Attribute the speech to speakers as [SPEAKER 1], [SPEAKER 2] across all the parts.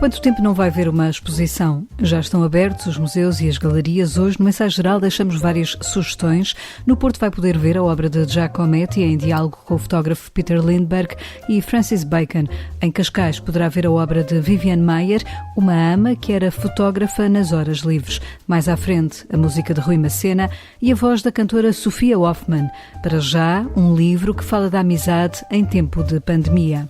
[SPEAKER 1] quanto tempo não vai ver uma exposição? Já estão abertos os museus e as galerias. Hoje, no Ensaio Geral, deixamos várias sugestões. No Porto vai poder ver a obra de Giacometti em diálogo com o fotógrafo Peter Lindbergh e Francis Bacon. Em Cascais poderá ver a obra de Viviane Maier, uma ama que era fotógrafa nas horas livres. Mais à frente, a música de Rui Macena e a voz da cantora Sofia Hoffmann. Para já, um livro que fala da amizade em tempo de pandemia.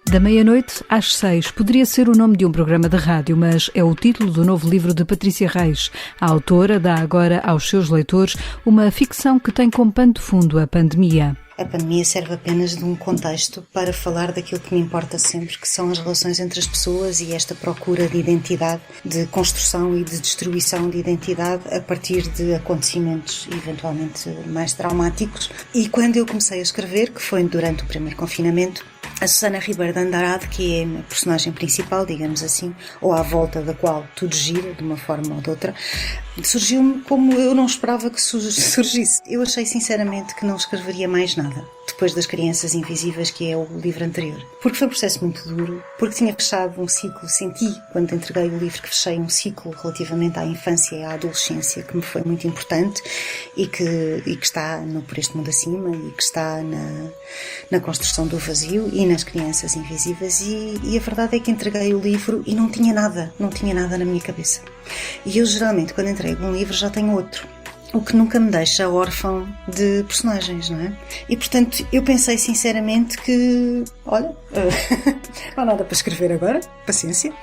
[SPEAKER 1] Da meia-noite às 6 poderia ser o nome de um programa de rádio, mas é o título do novo livro de Patrícia Reis. A autora dá agora aos seus leitores uma ficção que tem como pano de fundo a pandemia.
[SPEAKER 2] A pandemia serve apenas de um contexto para falar daquilo que me importa sempre, que são as relações entre as pessoas e esta procura de identidade, de construção e de destruição de identidade a partir de acontecimentos eventualmente mais traumáticos. E quando eu comecei a escrever, que foi durante o primeiro confinamento, a Susana Ribeiro de Andrade, que é a personagem principal, digamos assim, ou à volta da qual tudo gira, de uma forma ou de outra, surgiu-me como eu não esperava que surgisse. Eu achei sinceramente que não escreveria mais nada, depois das Crianças Invisíveis, que é o livro anterior. Porque foi um processo muito duro, porque tinha fechado um ciclo, senti, quando entreguei o livro, que fechei um ciclo relativamente à infância e à adolescência, que me foi muito importante e que está no Por Este Mundo Acima e que está na construção do vazio e nas Crianças Invisíveis e a verdade é que entreguei o livro e não tinha nada na minha cabeça. E eu geralmente quando entrego um livro já tenho outro, o que nunca me deixa órfão de personagens, não é? E portanto eu pensei sinceramente que, olha, não há nada para escrever agora, paciência.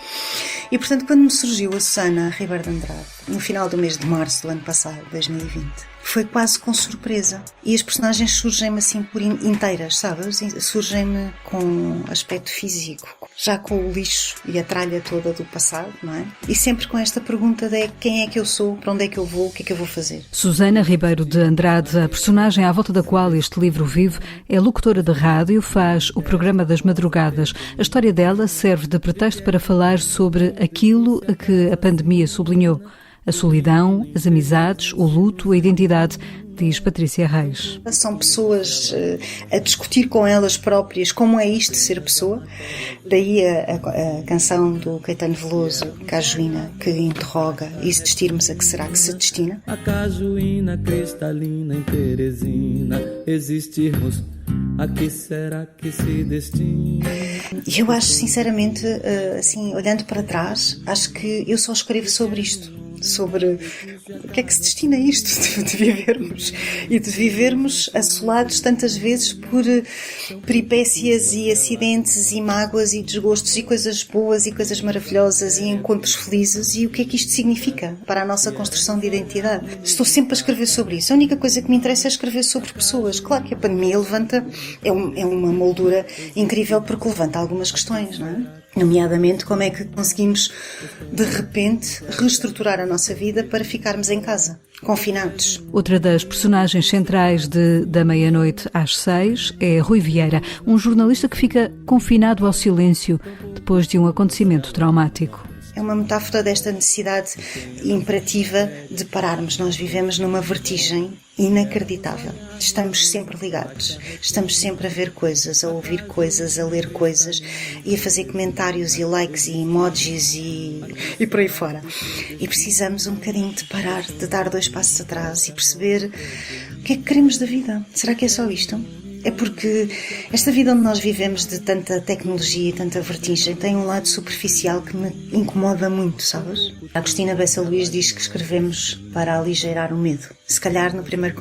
[SPEAKER 2] E portanto quando me surgiu a Susana Ribeiro de Andrade, no final do mês de março do ano passado, 2020, foi quase com surpresa. E as personagens surgem-me assim por inteiras, sabes? Surgem-me com aspecto físico, já com o lixo e a tralha toda do passado, não é? E sempre com esta pergunta de quem é que eu sou, para onde é que eu vou, o que é que eu vou fazer.
[SPEAKER 1] Susana Ribeiro de Andrade, a personagem à volta da qual este livro vive, é locutora de rádio, faz o programa das madrugadas. A história dela serve de pretexto para falar sobre aquilo a que a pandemia sublinhou. A solidão, as amizades, o luto, a identidade, diz Patrícia Reis.
[SPEAKER 2] São pessoas a discutir com elas próprias como é isto de ser pessoa. Daí a canção do Caetano Veloso, Cajuína, que interroga: e se destirmos, a que será que se destina?
[SPEAKER 3] A cajuína cristalina em Teresina, existirmos, a que será que se destina?
[SPEAKER 2] E eu acho, sinceramente, assim, olhando para trás, acho que eu só escrevo sobre isto. Sobre o que é que se destina a isto de vivermos e de vivermos assolados tantas vezes por peripécias e acidentes e mágoas e desgostos e coisas boas e coisas maravilhosas e encontros felizes, e o que é que isto significa para a nossa construção de identidade. Estou sempre a escrever sobre isso. A única coisa que me interessa é escrever sobre pessoas. Claro que a pandemia levanta, é uma moldura incrível porque levanta algumas questões, não é? Nomeadamente, como é que conseguimos, de repente, reestruturar a nossa vida para ficarmos em casa, confinados.
[SPEAKER 1] Outra das personagens centrais Da Meia-Noite às 6 é Rui Vieira, um jornalista que fica confinado ao silêncio depois de um acontecimento traumático.
[SPEAKER 2] É uma metáfora desta necessidade imperativa de pararmos. Nós vivemos numa vertigem inacreditável. Estamos sempre ligados, estamos sempre a ver coisas, a ouvir coisas, a ler coisas e a fazer comentários e likes e emojis e por aí fora. E precisamos um bocadinho de parar, de dar 2 passos atrás e perceber o que é que queremos da vida. Será que é só isto? É porque esta vida onde nós vivemos de tanta tecnologia e tanta vertigem tem um lado superficial que me incomoda muito, sabes? A Agostina Bessa Luís diz que escrevemos para aligeirar o medo. Se calhar no primeiro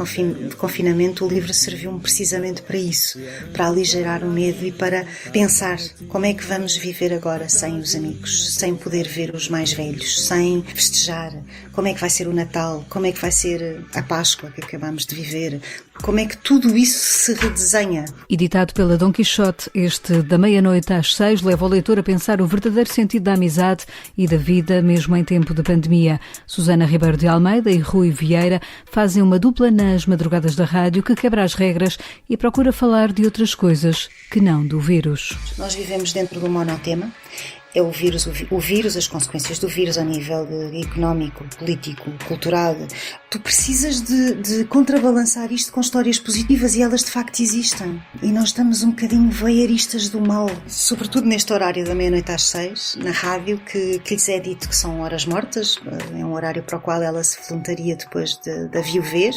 [SPEAKER 2] confinamento o livro serviu-me precisamente para isso, para aligeirar o medo e para pensar como é que vamos viver agora sem os amigos, sem poder ver os mais velhos, sem festejar, como é que vai ser o Natal, como é que vai ser a Páscoa que acabamos de viver, como é que tudo isso se redesenha.
[SPEAKER 1] Editado pela Dom Quixote, este Da Meia-Noite às 6 leva o leitor a pensar o verdadeiro sentido da amizade e da vida mesmo em tempo de pandemia. Susana Ribeiro de Almeida e Rui Vieira fazem uma dupla nas madrugadas da rádio que quebra as regras e procura falar de outras coisas que não do vírus.
[SPEAKER 2] Nós vivemos dentro de um monotema. é o vírus, as consequências do vírus a nível económico, político, cultural. Tu precisas de contrabalançar isto com histórias positivas e elas de facto existem. E nós estamos um bocadinho voyeuristas do mal, sobretudo neste horário da meia-noite às 6, na rádio, que lhes é dito que são horas mortas, é um horário para o qual ela se voluntaria depois da viuvez,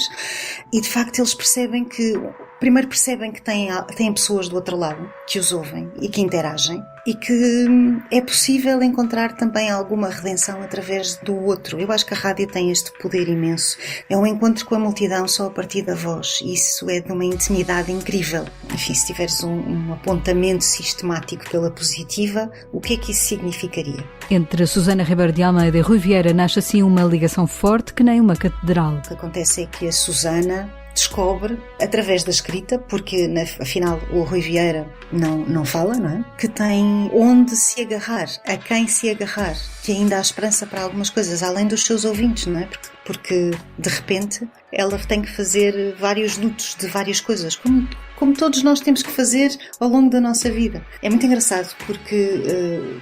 [SPEAKER 2] e de facto eles percebem que têm pessoas do outro lado que os ouvem e que interagem e que é possível encontrar também alguma redenção através do outro. Eu acho que a rádio tem este poder imenso. É um encontro com a multidão só a partir da voz. Isso é de uma intimidade incrível. Enfim, se tiveres um apontamento sistemático pela positiva, o que é que isso significaria?
[SPEAKER 1] Entre Susana Ribeiro de Almeida e Rui Vieira nasce assim uma ligação forte que nem uma catedral.
[SPEAKER 2] O que acontece é que a Susana descobre, através da escrita, porque afinal o Rui Vieira não fala, não é? Que tem onde se agarrar, a quem se agarrar, que ainda há esperança para algumas coisas, além dos seus ouvintes, não é? Porque de repente ela tem que fazer vários lutos de várias coisas, como todos nós temos que fazer ao longo da nossa vida. É muito engraçado porque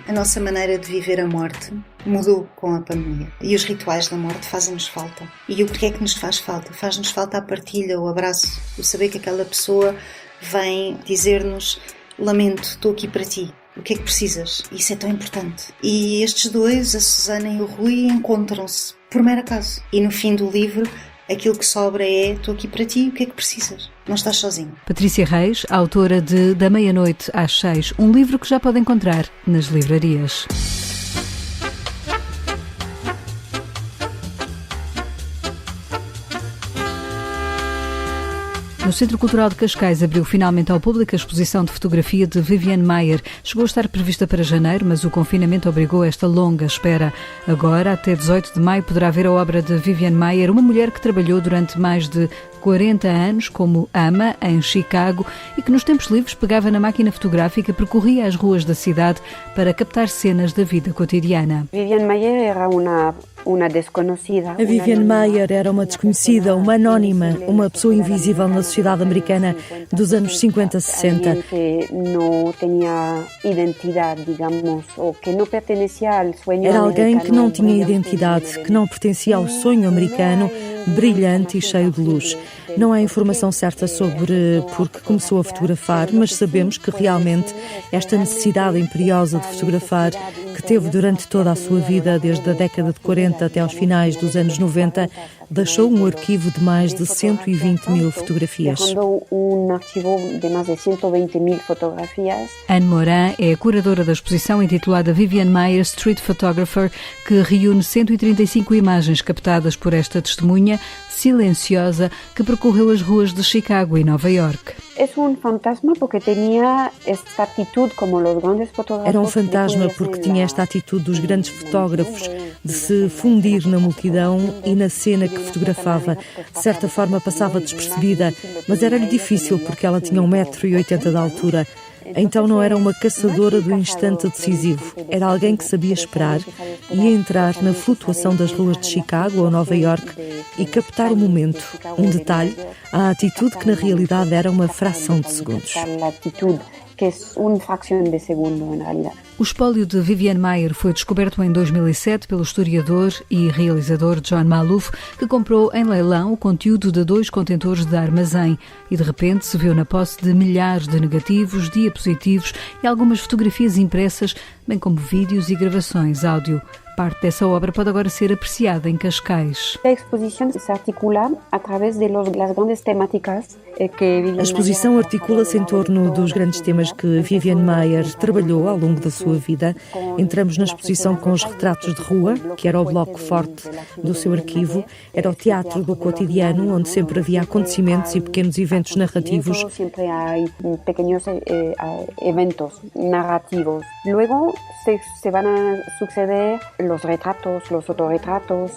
[SPEAKER 2] a nossa maneira de viver a morte mudou com a pandemia. E os rituais da morte fazem-nos falta. E o porquê é que nos faz falta? Faz-nos falta a partilha, o abraço, o saber que aquela pessoa vem dizer-nos: lamento, estou aqui para ti. O que é que precisas? Isso é tão importante. E estes dois, a Susana e o Rui, encontram-se por mero acaso. E no fim do livro, aquilo que sobra é: estou aqui para ti, o que é que precisas? Não estás sozinho.
[SPEAKER 1] Patrícia Reis, autora de Da Meia-Noite às 6, um livro que já pode encontrar nas livrarias. No Centro Cultural de Cascais abriu finalmente ao público a exposição de fotografia de Viviane Maier. Chegou a estar prevista para janeiro, mas o confinamento obrigou esta longa espera. Agora, até 18 de maio, poderá ver a obra de Viviane Maier, uma mulher que trabalhou durante mais de 40 anos como ama em Chicago e que nos tempos livres pegava na máquina fotográfica, percorria as ruas da cidade para captar cenas da vida cotidiana.
[SPEAKER 4] Viviane Maier era uma desconhecida.
[SPEAKER 5] A Viviane Maier era uma desconhecida, uma anónima, uma pessoa invisível na sociedade americana dos anos 50, 60.
[SPEAKER 4] Que não tinha identidade, digamos, ou que não pertencia ao sonho.
[SPEAKER 5] Era alguém que não tinha identidade, que não pertencia ao sonho americano, brilhante e cheio de luz. Não há informação certa sobre porque começou a fotografar, mas sabemos que realmente esta necessidade imperiosa de fotografar, que teve durante toda a sua vida, desde a década de 40 até aos finais dos anos 90, deixou um arquivo de mais de 120 mil fotografias.
[SPEAKER 4] Um arquivo de mais de 120 mil fotografias.
[SPEAKER 1] Anne Morin é a curadora da exposição intitulada Viviane Maier Street Photographer, que reúne 135 imagens captadas por esta testemunha silenciosa que percorreu as ruas de Chicago e Nova York.
[SPEAKER 4] É um fantasma porque tinha esta atitude como os grandes fotógrafos.
[SPEAKER 5] Era um fantasma porque tinha esta atitude dos grandes fotógrafos de se fundir na multidão e na cena que fotografava. De certa forma passava despercebida, mas era-lhe difícil porque ela tinha 1,80 m de altura. Então não era uma caçadora do instante decisivo. Era alguém que sabia esperar e entrar na flutuação das ruas de Chicago ou Nova York e captar o momento, um detalhe, a atitude que na realidade era uma fração de segundos.
[SPEAKER 4] Que é uma fração de segundo, na realidade.
[SPEAKER 1] O espólio de Viviane Maier foi descoberto em 2007 pelo historiador e realizador John Maloof, que comprou em leilão o conteúdo de 2 contentores de armazém e de repente se viu na posse de milhares de negativos, diapositivos e algumas fotografias impressas, bem como vídeos e gravações áudio. Parte dessa obra pode agora ser apreciada em Cascais.
[SPEAKER 4] A exposição se articula através das grandes temáticas que
[SPEAKER 5] A exposição articula-se em torno dos grandes temas que Viviane Maier trabalhou ao longo da sua vida. Entramos na exposição com os retratos de rua, que era o bloco forte do seu arquivo. Era o teatro do cotidiano, onde sempre havia acontecimentos e pequenos eventos narrativos.
[SPEAKER 4] Sempre há pequenos eventos narrativos. Luego se van a suceder os retratos, os autorretratos.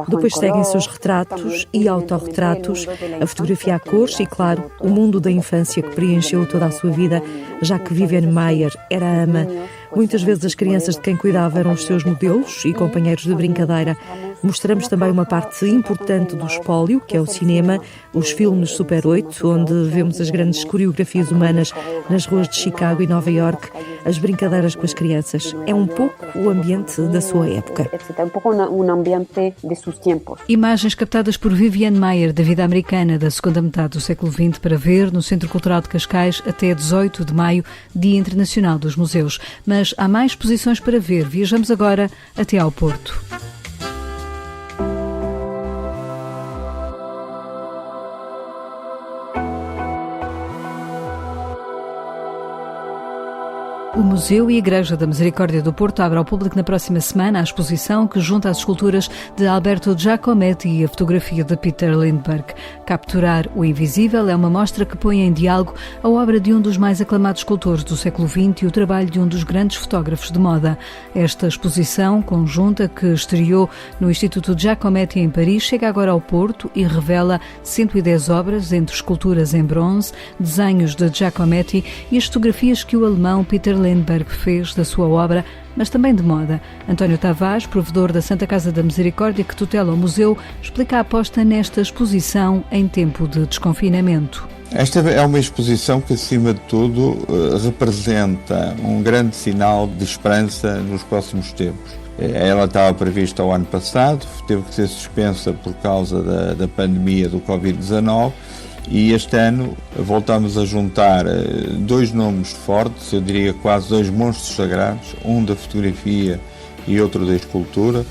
[SPEAKER 5] Depois seguem-se os retratos e autorretratos, a fotografia a cores e, claro, o mundo da infância que preencheu toda a sua vida, já que Viviane Maier era ama. Muitas vezes as crianças de quem cuidava eram os seus modelos e companheiros de brincadeira. Mostramos também uma parte importante do espólio, que é o cinema, os filmes Super 8, onde vemos as grandes coreografias humanas nas ruas de Chicago e Nova York, as brincadeiras com as crianças. É um pouco o ambiente da sua época.
[SPEAKER 1] Imagens captadas por Viviane Maier da vida americana da segunda metade do século XX para ver no Centro Cultural de Cascais até 18 de maio, Dia Internacional dos Museus. Mas há mais exposições para ver. Viajamos agora até ao Porto. O Museu e a Igreja da Misericórdia do Porto abre ao público na próxima semana a exposição que junta as esculturas de Alberto Giacometti e a fotografia de Peter Lindbergh. Capturar o Invisível é uma mostra que põe em diálogo a obra de um dos mais aclamados escultores do século XX e o trabalho de um dos grandes fotógrafos de moda. Esta exposição conjunta, que estreou no Instituto Giacometti em Paris, chega agora ao Porto e revela 110 obras, entre esculturas em bronze, desenhos de Giacometti e as fotografias que o alemão Peter Lindbergh fez da sua obra, mas também de moda. António Tavares, provedor da Santa Casa da Misericórdia que tutela o museu, explica a aposta nesta exposição em tempo de desconfinamento.
[SPEAKER 6] Esta é uma exposição que, acima de tudo, representa um grande sinal de esperança nos próximos tempos. Ela estava prevista ao ano passado, teve que ser suspensa por causa da pandemia do Covid-19, e este ano voltamos a juntar dois nomes fortes, eu diria quase dois monstros sagrados, um da fotografia e outro da escultura.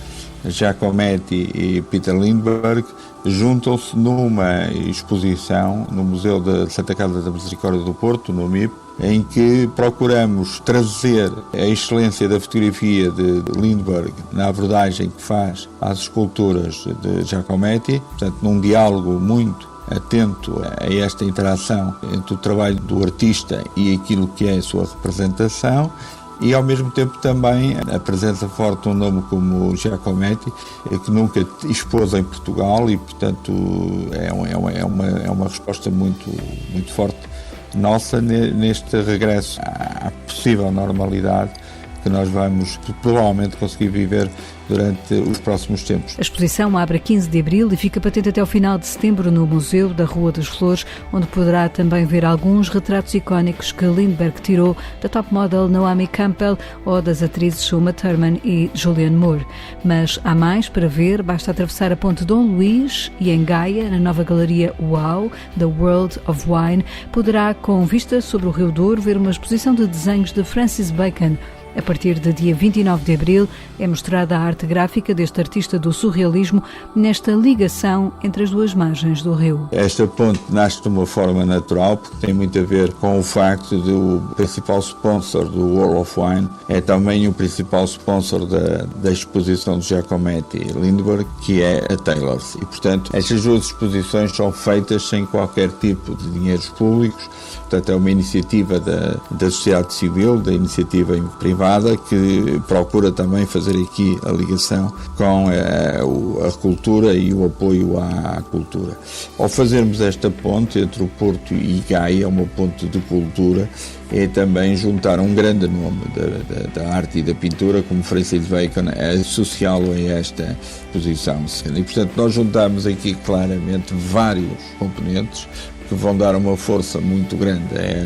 [SPEAKER 6] Giacometti e Peter Lindbergh juntam-se numa exposição no Museu da Santa Casa da Misericórdia do Porto, no MIP, em que procuramos trazer a excelência da fotografia de Lindbergh na abordagem que faz às esculturas de Giacometti, portanto num diálogo muito atento a esta interação entre o trabalho do artista e aquilo que é a sua representação, e ao mesmo tempo também a presença forte de um nome como Giacometti, que nunca expôs em Portugal, e portanto é uma resposta muito forte nossa neste regresso à possível normalidade que nós vamos provavelmente conseguir viver durante os próximos tempos.
[SPEAKER 1] A exposição abre a 15 de abril e fica patente até ao final de setembro no Museu da Rua das Flores, onde poderá também ver alguns retratos icónicos que Lindbergh tirou da top model Naomi Campbell ou das atrizes Uma Thurman e Julianne Moore. Mas há mais para ver, basta atravessar a Ponte Dom Luís e em Gaia, na nova galeria Wow, The World of Wine, poderá, com vista sobre o Rio Douro, ver uma exposição de desenhos de Francis Bacon. A partir de dia 29 de abril é mostrada a arte gráfica deste artista do surrealismo nesta ligação entre as duas margens do rio.
[SPEAKER 6] Esta ponte nasce de uma forma natural porque tem muito a ver com o facto de o principal sponsor do World of Wine é também o principal sponsor da exposição de Giacometti e Lindbergh, que é a Taylor's. E, portanto, estas duas exposições são feitas sem qualquer tipo de dinheiros públicos. Portanto, é uma iniciativa da sociedade civil, da iniciativa privada, que procura também fazer aqui a ligação com a cultura e o apoio à cultura. Ao fazermos esta ponte entre o Porto e Gaia, uma ponte de cultura, é também juntar um grande nome da arte e da pintura, como Francis Bacon, associá-lo a esta exposição. E, portanto, nós juntamos aqui claramente vários componentes que vão dar uma força muito grande a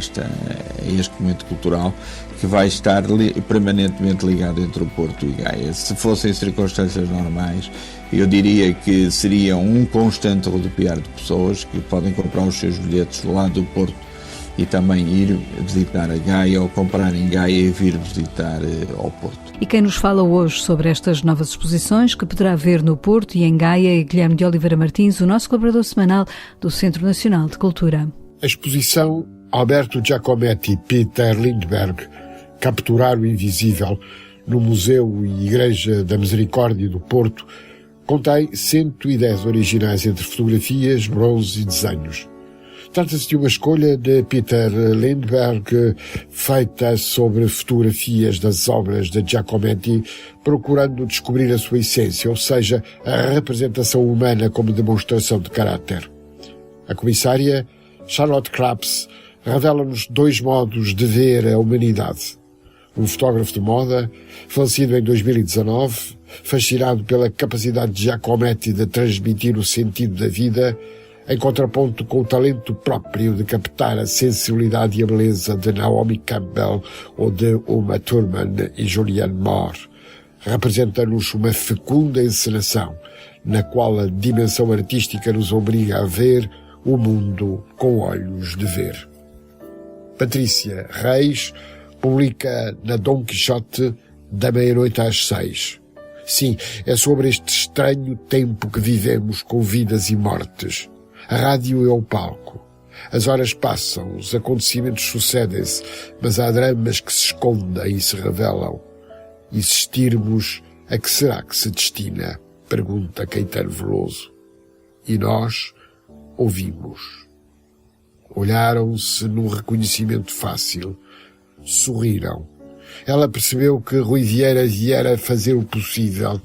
[SPEAKER 6] este momento cultural, que vai estar permanentemente ligado entre o Porto e Gaia. Se fossem circunstâncias normais, eu diria que seria um constante rodopiar de pessoas que podem comprar os seus bilhetes lá do Porto e também ir visitar a Gaia, ou comprar em Gaia e vir visitar ao Porto.
[SPEAKER 1] E quem nos fala hoje sobre estas novas exposições que poderá ver no Porto e em Gaia é Guilherme de Oliveira Martins, o nosso colaborador semanal do Centro Nacional de Cultura.
[SPEAKER 7] A exposição Alberto Giacometti e Peter Lindbergh, Capturar o Invisível, no Museu e Igreja da Misericórdia do Porto, contém 110 originais entre fotografias, bronze e desenhos. Trata-se de uma escolha de Peter Lindbergh feita sobre fotografias das obras de Giacometti, procurando descobrir a sua essência, ou seja, a representação humana como demonstração de caráter. A comissária, Charlotte Krapps, revela-nos dois modos de ver a humanidade. um fotógrafo de moda, falecido em 2019, fascinado pela capacidade de Giacometti de transmitir o sentido da vida, em contraponto com o talento próprio de captar a sensibilidade e a beleza de Naomi Campbell ou de Uma Thurman e Julianne Moore. Representa-nos uma fecunda encenação, na qual a dimensão artística nos obriga a ver o mundo com olhos de ver. Patrícia Reis publica na Dom Quixote da meia-noite às 6. Sim, é sobre este estranho tempo que vivemos com vidas e mortes. A rádio é o palco. As horas passam, os acontecimentos sucedem-se, mas há dramas que se escondem e se revelam. Existirmos, a que será que se destina? Pergunta Caetano Veloso. E nós ouvimos. Olharam-se num reconhecimento fácil. Sorriram. Ela percebeu que Rui Vieira viera fazer o possível,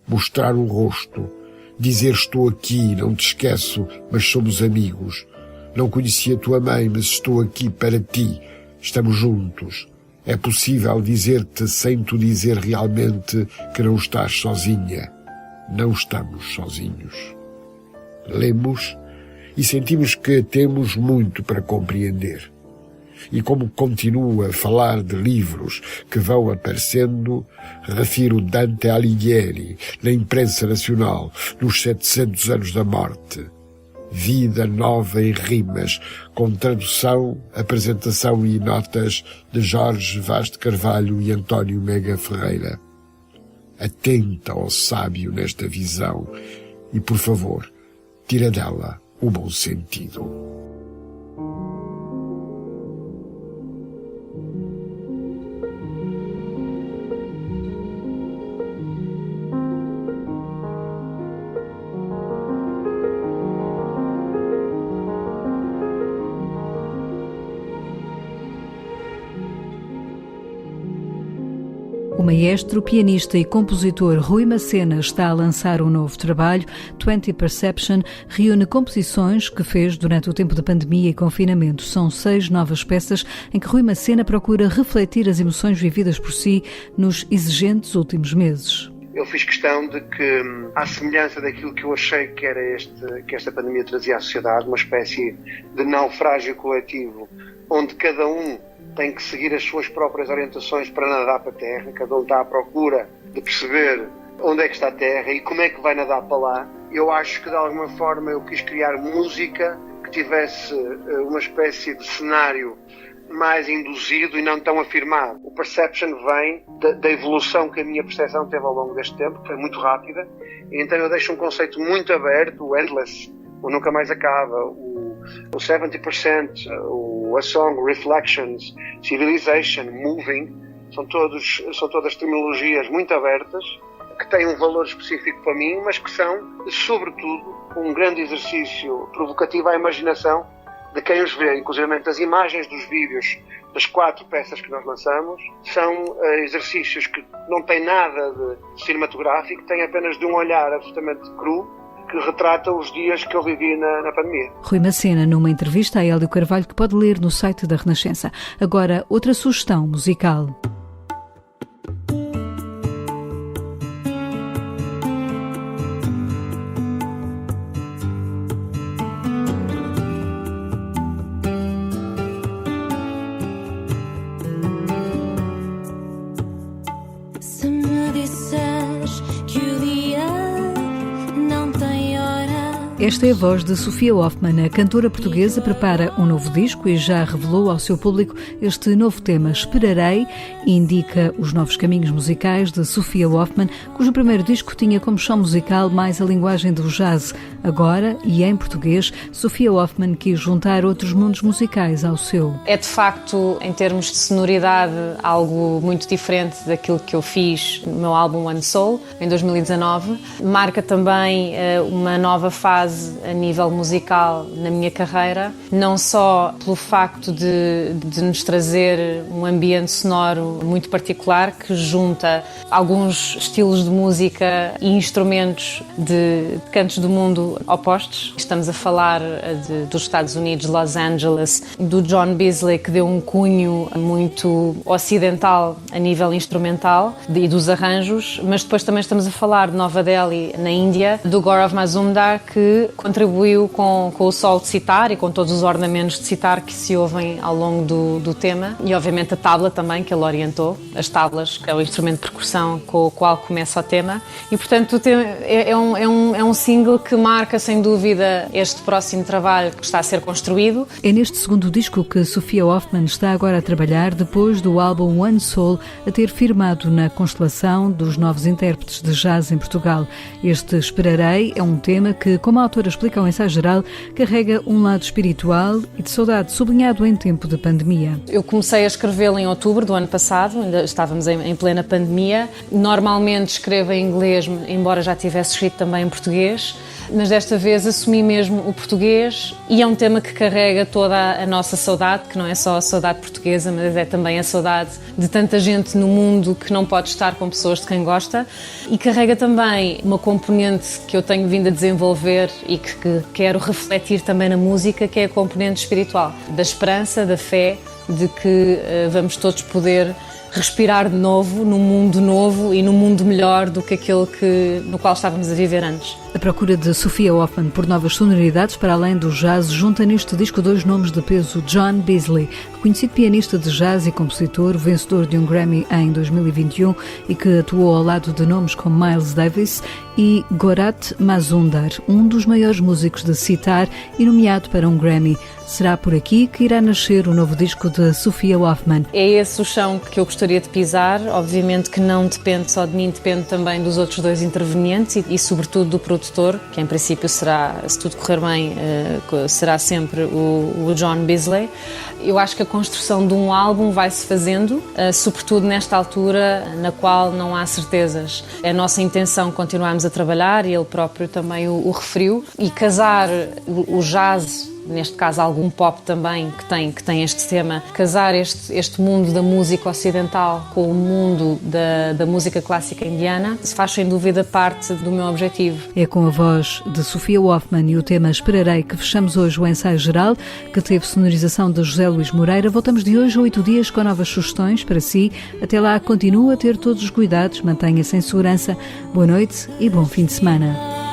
[SPEAKER 7] mostrar um rosto, dizer estou aqui, não te esqueço, mas somos amigos. Não conhecia a tua mãe, mas estou aqui para ti. Estamos juntos. É possível dizer-te sem tu dizer realmente que não estás sozinha. Não estamos sozinhos. Lemos e sentimos que temos muito para compreender. E como continuo a falar de livros que vão aparecendo, refiro Dante Alighieri na imprensa nacional nos 700 anos da morte. Vida nova em rimas, com tradução, apresentação e notas de Jorge Vaz de Carvalho e António Mega Ferreira. Atenta ao sábio nesta visão e, por favor, tira dela o bom sentido.
[SPEAKER 1] O maestro, pianista e compositor Rui Macena está a lançar um novo trabalho. 20 Perception reúne composições que fez durante o tempo de pandemia e confinamento. São 6 novas peças em que Rui Macena procura refletir as emoções vividas por si nos exigentes últimos meses.
[SPEAKER 8] Eu fiz questão de que, à semelhança daquilo que eu achei que era que esta pandemia trazia à sociedade, uma espécie de naufrágio coletivo, onde cada um tem que seguir as suas próprias orientações para nadar para a Terra, cada um está à procura de perceber onde é que está a Terra e como é que vai nadar para lá. Eu acho que de alguma forma eu quis criar música que tivesse uma espécie de cenário mais induzido e não tão afirmado. O Perception vem da evolução que a minha percepção teve ao longo deste tempo, que foi muito rápida, e então eu deixo um conceito muito aberto, o Endless, o Nunca Mais Acaba, o 70%, A Song, Reflections, Civilization, Moving, são todas terminologias muito abertas, que têm um valor específico para mim, mas que são, sobretudo, um grande exercício provocativo à imaginação de quem os vê. Inclusive as imagens dos vídeos das 4 peças que nós lançamos são exercícios que não têm nada de cinematográfico, têm apenas de um olhar absolutamente cru, que retrata os dias que eu vivi na pandemia.
[SPEAKER 1] Rui Macena, numa entrevista a Hélio Carvalho, que pode ler no site da Renascença. Agora, outra sugestão musical.
[SPEAKER 9] Se me disseres que o dia não tem hora.
[SPEAKER 1] Esta é a voz de Sofia Hoffmann. A cantora portuguesa prepara um novo disco e já revelou ao seu público este novo tema, Esperarei, e indica os novos caminhos musicais de Sofia Hoffmann, cujo primeiro disco tinha como chão musical mais a linguagem do jazz. Agora, e em português, Sofia Hoffmann quis juntar outros mundos musicais ao seu.
[SPEAKER 10] É de facto, em termos de sonoridade, algo muito diferente daquilo que eu fiz no meu álbum One Soul, em 2019. Marca também uma nova fase a nível musical na minha carreira, não só pelo facto de nos trazer um ambiente sonoro muito particular que junta alguns estilos de música e instrumentos de cantos do mundo muito opostos. Estamos a falar dos Estados Unidos, Los Angeles, do John Beasley, que deu um cunho muito ocidental a nível instrumental e dos arranjos, mas depois também estamos a falar de Nova Delhi, na Índia, do Gaurav Majumdar, que contribuiu com o solo de sitar e com todos os ornamentos de sitar que se ouvem ao longo do tema, e obviamente a tabla também, que ele orientou, as tablas, que é o instrumento de percussão com o qual começa o tema, e portanto é um single que marca sem dúvida este próximo trabalho que está a ser construído.
[SPEAKER 1] É neste segundo disco que Sophia Hoffmann está agora a trabalhar, depois do álbum One Soul a ter firmado na constelação dos novos intérpretes de jazz em Portugal. Este Esperarei é um tema que, como a autora explica ao ensaio geral, carrega um lado espiritual e de saudade, sublinhado em tempo de pandemia.
[SPEAKER 10] Eu comecei a escrevê-lo em outubro do ano passado, ainda estávamos em plena pandemia. Normalmente escrevo em inglês, embora já tivesse escrito também em português, mas desta vez assumi mesmo o português, e é um tema que carrega toda a nossa saudade, que não é só a saudade portuguesa, mas é também a saudade de tanta gente no mundo que não pode estar com pessoas de quem gosta, e carrega também uma componente que eu tenho vindo a desenvolver e que quero refletir também na música, que é a componente espiritual, da esperança, da fé, de que vamos todos poder respirar de novo, num mundo novo e num mundo melhor do que aquele no qual estávamos a viver antes.
[SPEAKER 1] A procura de Sophia Hoffmann por novas sonoridades para além do jazz junta neste disco dois nomes de peso: John Beasley, reconhecido pianista de jazz e compositor, vencedor de um Grammy em 2021 e que atuou ao lado de nomes como Miles Davis, e Gaurav Majumdar, um dos maiores músicos de sitar e nomeado para um Grammy. Será por aqui que irá nascer o novo disco de Sophia Hoffmann.
[SPEAKER 10] É esse o chão que eu gostaria de pisar. Obviamente que não depende só de mim, depende também dos outros dois intervenientes e sobretudo do produtor, que em princípio será, se tudo correr bem, será sempre o John Beasley. Eu acho que a construção de um álbum vai-se fazendo, sobretudo nesta altura na qual não há certezas. É a nossa intenção continuarmos a trabalhar, e ele próprio também o referiu, e casar o jazz, neste caso algum pop também, que tem este tema, casar este mundo da música ocidental com o mundo da música clássica indiana, faz sem dúvida parte do meu objetivo.
[SPEAKER 1] É com a voz de Sophia Hoffmann e o tema Esperarei que fechamos hoje o ensaio geral, que teve sonorização de José Luís Moreira. Voltamos de hoje a 8 dias com novas sugestões para si. Até lá, continua a ter todos os cuidados, mantenha-se em segurança. Boa noite e bom fim de semana.